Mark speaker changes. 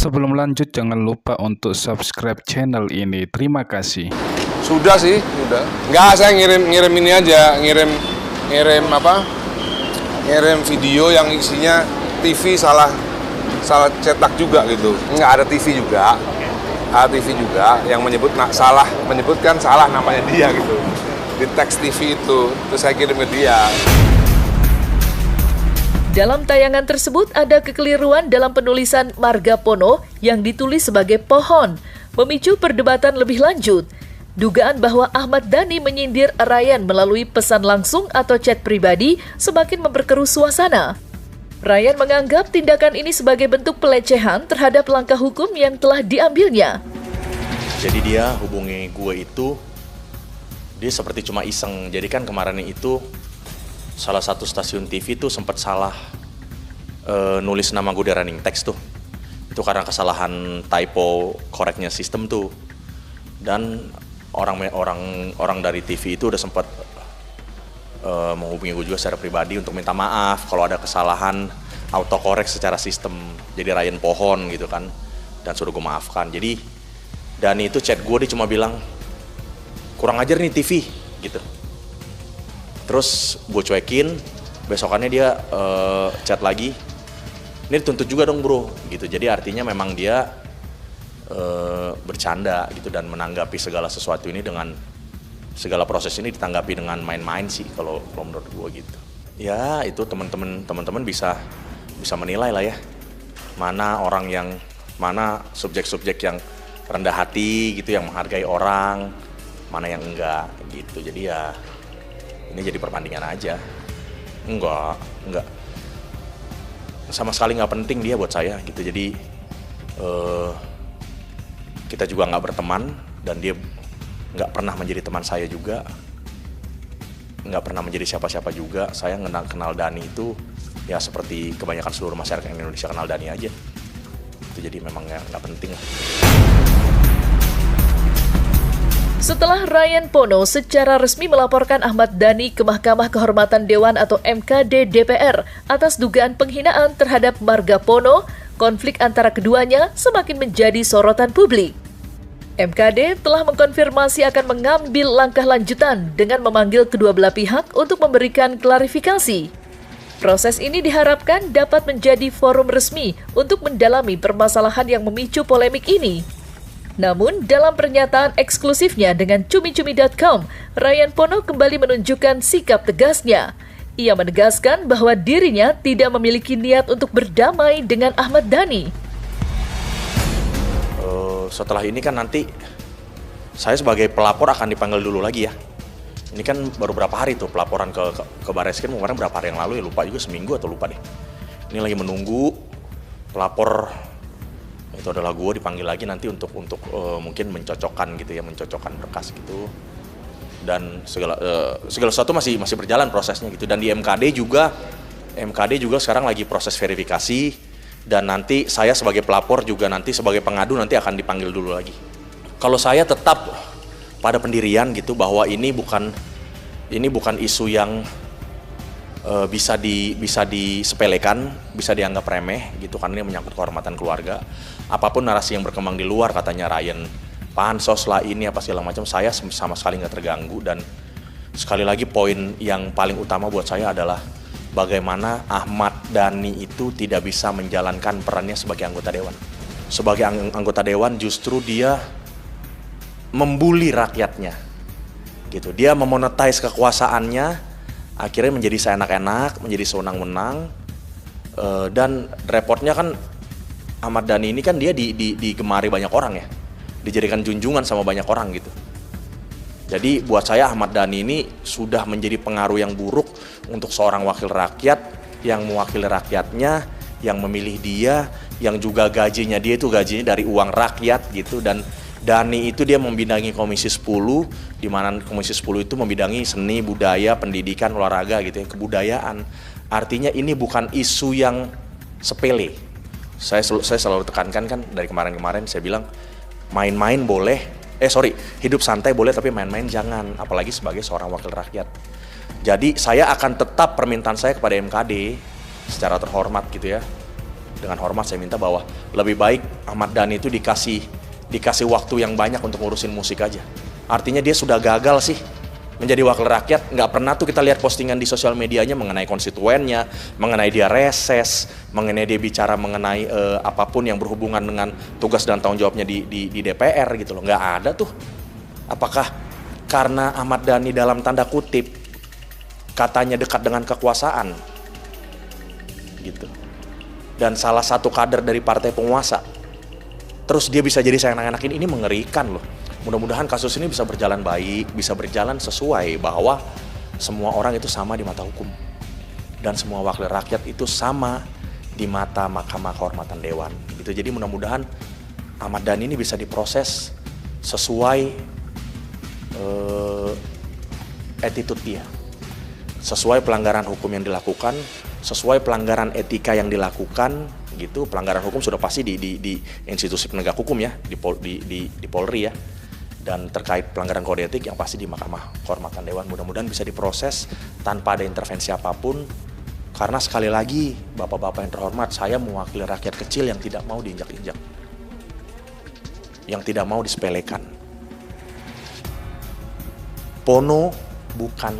Speaker 1: Sebelum lanjut, jangan lupa untuk subscribe channel ini. Terima kasih.
Speaker 2: Sudah sih, sudah. Enggak, saya ngirim ini aja, ngirim video yang isinya TV salah cetak juga gitu. Enggak ada TV juga. Ada TV juga yang menyebutkan salah namanya dia gitu. Di teks TV itu, terus saya kirim ke dia.
Speaker 3: Dalam tayangan tersebut ada kekeliruan dalam penulisan Margapono yang ditulis sebagai pohon, memicu perdebatan lebih lanjut. Dugaan bahwa Ahmad Dhani menyindir Ryan melalui pesan langsung atau chat pribadi semakin memperkeruh suasana. Ryan menganggap tindakan ini sebagai bentuk pelecehan terhadap langkah hukum yang telah diambilnya.
Speaker 4: Jadi dia hubungi gue itu, dia seperti cuma iseng. Jadi kan kemarin itu salah satu stasiun TV tuh sempat salah nulis nama gue di running text tuh. Itu karena kesalahan typo koreknya sistem tuh. Dan orang dari TV itu udah sempat menghubungi gue juga secara pribadi untuk minta maaf kalau ada kesalahan autokorek secara sistem. Jadi Ryan pohon gitu kan, dan suruh gue maafkan. Jadi Dhani itu chat gue, dia cuma bilang kurang ajar nih TV gitu. Terus gue cuekin, besokannya dia chat lagi, ini dituntut juga dong bro gitu. Jadi artinya memang dia bercanda gitu dan menanggapi segala sesuatu ini dengan segala proses ini ditanggapi dengan main-main sih kalau menurut gue gitu. Ya itu teman-teman bisa menilai lah ya, mana subjek-subjek yang rendah hati gitu, yang menghargai orang, mana yang enggak gitu. Jadi ya ini jadi perbandingan aja. Enggak. Sama sekali nggak penting dia buat saya gitu. Jadi kita juga nggak berteman dan dia nggak pernah menjadi teman saya juga. Nggak pernah menjadi siapa-siapa juga. Saya kenal Dhani itu ya seperti kebanyakan seluruh masyarakat Indonesia kenal Dhani aja. Itu jadi memang nggak penting lah.
Speaker 3: Setelah Ryan Pono secara resmi melaporkan Ahmad Dhani ke Mahkamah Kehormatan Dewan atau MKD DPR atas dugaan penghinaan terhadap Margapono, konflik antara keduanya semakin menjadi sorotan publik. MKD telah mengkonfirmasi akan mengambil langkah lanjutan dengan memanggil kedua belah pihak untuk memberikan klarifikasi. Proses ini diharapkan dapat menjadi forum resmi untuk mendalami permasalahan yang memicu polemik ini. Namun, dalam pernyataan eksklusifnya dengan Cumicumi.com, Ryan Pono kembali menunjukkan sikap tegasnya. Ia menegaskan bahwa dirinya tidak memiliki niat untuk berdamai dengan Ahmad Dhani.
Speaker 4: Setelah ini kan nanti saya sebagai pelapor akan dipanggil dulu lagi ya. Ini kan baru berapa hari tuh pelaporan ke Barreskrim, kemarin berapa hari yang lalu ya, lupa juga, seminggu atau lupa deh. Ini lagi menunggu pelapor itu adalah gue dipanggil lagi nanti untuk mungkin mencocokkan gitu ya, mencocokkan berkas gitu. Dan segala sesuatu masih berjalan prosesnya gitu. Dan di MKD juga sekarang lagi proses verifikasi, dan nanti saya sebagai pelapor juga nanti sebagai pengadu nanti akan dipanggil dulu lagi. Kalau saya tetap pada pendirian gitu bahwa ini bukan isu yang bisa disepelekan, bisa dianggap remeh gitu, karena ini menyangkut kehormatan keluarga. Apapun narasi yang berkembang di luar, katanya Ryan pansos lah ini apa segala macam, saya sama sekali nggak terganggu. Dan sekali lagi poin yang paling utama buat saya adalah bagaimana Ahmad Dhani itu tidak bisa menjalankan perannya sebagai anggota dewan. Sebagai anggota dewan justru dia membuli rakyatnya gitu. Dia memonetize kekuasaannya, akhirnya menjadi seenak-enak, menjadi sewenang-wenang. Dan repotnya kan Ahmad Dhani ini kan dia digemari banyak orang ya, dijadikan junjungan sama banyak orang gitu. Jadi buat saya Ahmad Dhani ini sudah menjadi pengaruh yang buruk untuk seorang wakil rakyat yang mewakili rakyatnya, yang memilih dia, yang juga gajinya dia itu gajinya dari uang rakyat gitu. Dan Dhani itu dia membidangi Komisi 10, di mana Komisi 10 itu membidangi seni, budaya, pendidikan, olahraga gitu ya, kebudayaan. Artinya ini bukan isu yang sepele. Saya selalu tekankan kan dari kemarin saya bilang main-main boleh, hidup santai boleh tapi main-main jangan, apalagi sebagai seorang wakil rakyat. Jadi saya akan tetap permintaan saya kepada MKD secara terhormat gitu ya, dengan hormat saya minta bahwa lebih baik Ahmad Dhani itu dikasih waktu yang banyak untuk ngurusin musik aja. Artinya dia sudah gagal sih menjadi wakil rakyat. Nggak pernah tuh kita lihat postingan di sosial medianya mengenai konstituennya, mengenai dia reses, mengenai dia bicara mengenai apapun yang berhubungan dengan tugas dan tanggung jawabnya di DPR gitu loh. Nggak ada tuh. Apakah karena Ahmad Dhani dalam tanda kutip katanya dekat dengan kekuasaan gitu, dan salah satu kader dari partai penguasa, terus dia bisa jadi seenak-enakin? Ini mengerikan loh. Mudah-mudahan kasus ini bisa berjalan baik, bisa berjalan sesuai bahwa semua orang itu sama di mata hukum dan semua wakil rakyat itu sama di mata Mahkamah Kehormatan Dewan. Gitu. Jadi mudah-mudahan Ahmad Dhani ini bisa diproses sesuai attitude dia, sesuai pelanggaran hukum yang dilakukan, sesuai pelanggaran etika yang dilakukan. Gitu. Pelanggaran hukum sudah pasti di institusi penegak hukum ya, di Polri ya. Dan terkait pelanggaran kode etik yang pasti di Mahkamah Kehormatan Dewan. Mudah-mudahan bisa diproses tanpa ada intervensi apapun. Karena sekali lagi, bapak-bapak yang terhormat, saya mewakili rakyat kecil yang tidak mau diinjak-injak, yang tidak mau disepelekan. Pono bukan